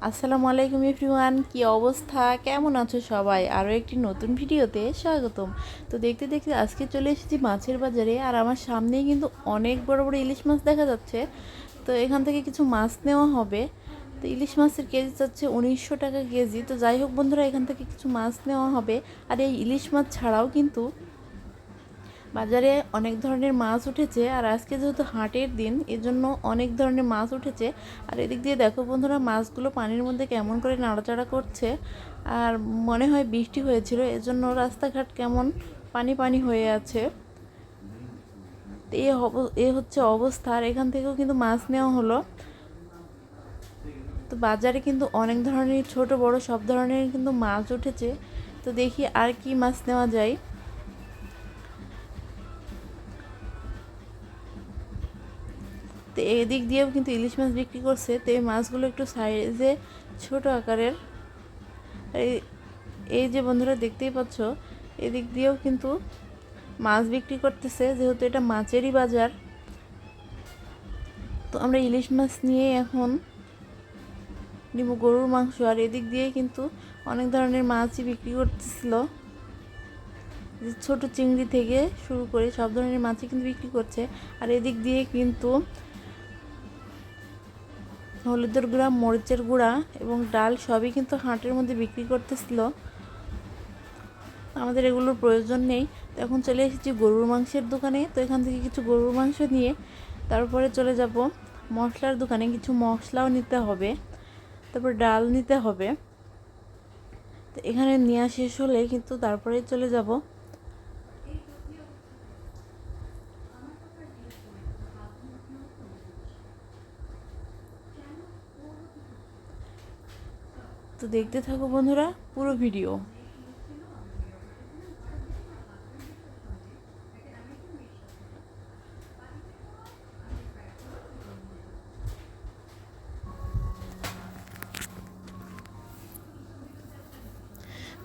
আসসালামু আলাইকুম এভরিওয়ান, কি অবস্থা, কেমন আছো সবাই? আরও একটি নতুন ভিডিওতে স্বাগতম। তো দেখতে দেখতে আজকে চলে এসেছি মাছের বাজারে, আর আমার সামনেই কিন্তু অনেক বড় বড় ইলিশ মাছ দেখা যাচ্ছে। তো এখান থেকে কিছু মাছ নেওয়া হবে। তো ইলিশ মাছের কেজি চাচ্ছে 1900 টাকা কেজি। তো যাই হোক বন্ধুরা, এখান থেকে কিছু মাছ নেওয়া হবে। আর এই ইলিশ মাছ ছাড়াও কিন্তু বাজারে অনেক ধরনের মাছ উঠেছে, আর আজকে যেহেতু হাটের দিন এজন্য অনেক ধরনের মাছ উঠেছে। আর এদিক দিয়ে দেখো বন্ধুরা, মাছগুলো পানির মধ্যে কেমন করে নাড়াচাড়া করছে। আর মনে হয় বৃষ্টি হয়েছিল, এজন্য রাস্তাঘাট কেমন পানি পানি হয়ে আছে। এ হচ্ছে অবস্থা। আর এখান থেকেও কিন্তু মাছ নেওয়া হলো। তো বাজারে কিন্তু অনেক ধরনের ছোট বড় সব ধরনের কিন্তু মাছ উঠেছে। তো দেখি আর কি মাছ নেওয়া যায়। তো এদিক দিয়েও কিন্তু ইলিশ মাছ বিক্রি করছে। তো এই মাছগুলো একটু সাইজে ছোট আকারের। এই যে বন্ধুরা দেখতেই পাচ্ছ, এদিক দিয়েও কিন্তু মাছ বিক্রি করতেছে, যেহেতু এটা মাছেরই বাজার। তো আমরা ইলিশ মাছ নিয়ে এখন নিব গরুর মাংস। আর এদিক দিয়ে কিন্তু অনেক ধরনের মাছই বিক্রি করতেছিল, ছোট চিংড়ি থেকে শুরু করে সব ধরনের মাছই কিন্তু বিক্রি করছে। আর এদিক দিয়ে কিন্তু হলুদের গুঁড়া, মরিচের গুঁড়া এবং ডাল সবই কিন্তু হাটের মধ্যে বিক্রি করতেছিল। আমাদের এগুলোর প্রয়োজন নেই। তো এখন চলে এসেছি গরুর মাংসের দোকানে। তো এখান থেকে কিছু গরুর মাংস নিয়ে তারপরে চলে যাব মশলার দোকানে। কিছু মশলাও নিতে হবে, তারপর ডাল নিতে হবে। তো এখানে নেওয়া শেষ হলে কিন্তু তারপরে চলে যাব। তো দেখতে থাকো বন্ধুরা পুরো ভিডিও।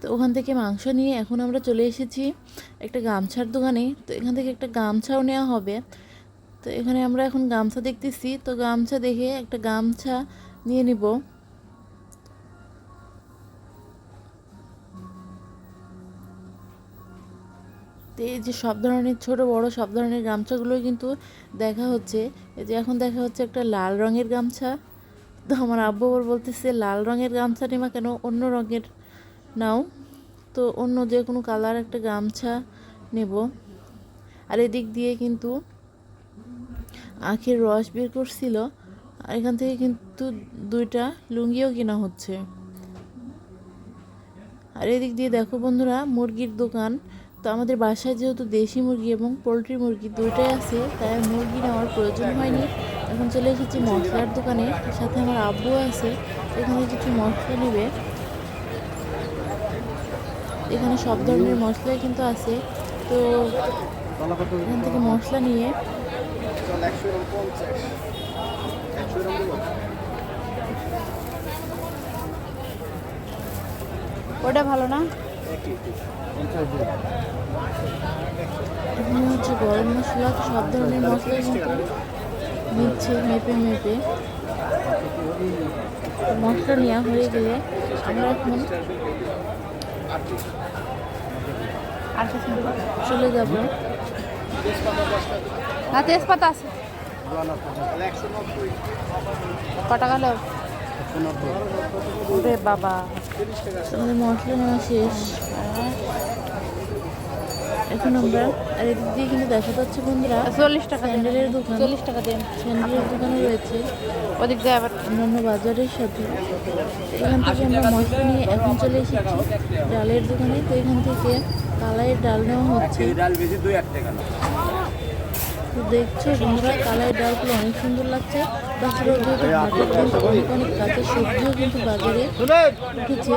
তো ওখান থেকে মাংস নিয়ে এখন আমরা চলে এসেছি একটা গামছার দোকানে। তো এখান থেকে একটা গামছাও নেওয়া হবে। তো এখানে আমরা এখন গামছা দেখতেছি। তো গামছা দেখে একটা গামছা নিয়ে নিব। তো এই যে সব ধরনের ছোট বড় সব ধরনের গামছাগুলোই কিন্তু দেখা হচ্ছে। এই যে এখন দেখা হচ্ছে একটা লাল রঙের গামছা। তো আমার আব্বু আবার বলতেছে, লাল রঙের গামছা নেবা কেন, অন্য রঙের নাও। তো অন্য যে কোনো কালার একটা গামছা নেব। আর এদিক দিয়ে কিন্তু আখের রস বের করছিল। আর এখান থেকে কিন্তু দুইটা লুঙ্গিও কেনা হচ্ছে। আর এদিক দিয়ে দেখো বন্ধুরা, মুরগির দোকান। তো আমাদের বাসায় যেহেতু দেশি মুরগি এবং পোলট্রি মুরগি দুইটাই আছে, তাই মুরগি নেওয়ার প্রয়োজন হয়নি। এখন চলে এসেছি মশলার দোকানে, সাথে আমার আব্বু আছে। এখানে কিছু মশলা নেবে। এখানে সব ধরনের মশলাই কিন্তু আছে। তো এখান থেকে মশলা নিয়ে ওটা ভালো না। এখানে হচ্ছে গরম মশলা, সব ধরনের মশলা কিন্তু নিচ্ছে মেপে মেপে। মশলা নেওয়া হয়ে গেলে আমরা এখন আর কিছু না। চলে যাব। না, তেজপাতা আছে। ক টাকা লো? ওরে বাবা, আমাদের মশলা নেওয়া শেষ। এখন আমরা আর এদিক দিয়ে কিন্তু দেখা যাচ্ছে বন্ধুরা, 40 টাকা। স্যান্ডেলের দোকান। 40 টাকা দেন। স্যান্ডেলের দোকানও রয়েছে ওদিক দিয়ে আবার অন্যান্য বাজারের সাথে। এখান থেকে আমরা মশলা নিয়ে এখন চলে এসেছি ডালের দোকানে। তো এখান থেকে কালাইয়ের ডাল নেওয়া হচ্ছে। তো দেখছো বন্ধুরা, কালাই ডালগুলো অনেক সুন্দর লাগছে। তাছাড়াও যেহেতু হাটের দিন, অনেক অনেক কাঁচা সবজিও কিন্তু বাজারে উঠেছে।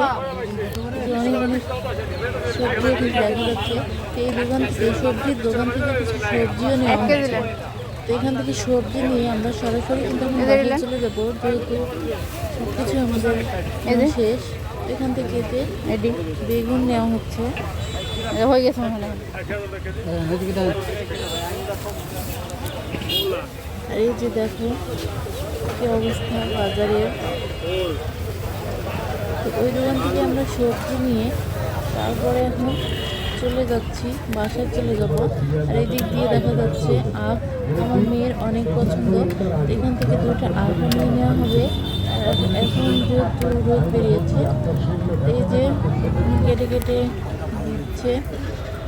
অনেক অনেক সবজিও কিন্তু দেখা যাচ্ছে। তো এই দোকান থেকে, সবজির দোকান থেকে কিছু সবজিও নেওয়া হচ্ছে। তো এখান থেকে সবজি নিয়ে আমরা সরাসরি কিন্তু এখন বাজারে চলে যাবো, যেহেতু সব কিছু আমাদের শেষ। এখান থেকে যে বেগুন নেওয়া হচ্ছে। হয়ে গেছে মনে হয়। আর এই যে দেখো কি অবস্থা বাজারের। ওই দোকান থেকে আমরা সবজি নিয়ে তারপরে এখন চলে যাচ্ছি, বাসায় চলে যাব। আর এই দিক দিয়ে দেখা যাচ্ছে আখ আমার মেয়ের অনেক পছন্দ, এখান থেকে 2টা আখ নিয়ে নেওয়া হবে। আর এখন যেহেতু রোদ বেরিয়েছে, এই যে কেটে কেটে দিচ্ছে।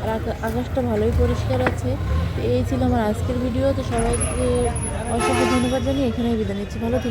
আর আকাশটা ভালোই পরিষ্কার আছে। তো এই ছিল আমার আজকের ভিডিও। তো সবাইকে অসংখ্য ধন্যবাদ জানিয়ে এখানেই বিদায় নিচ্ছি। ভালো থেকো।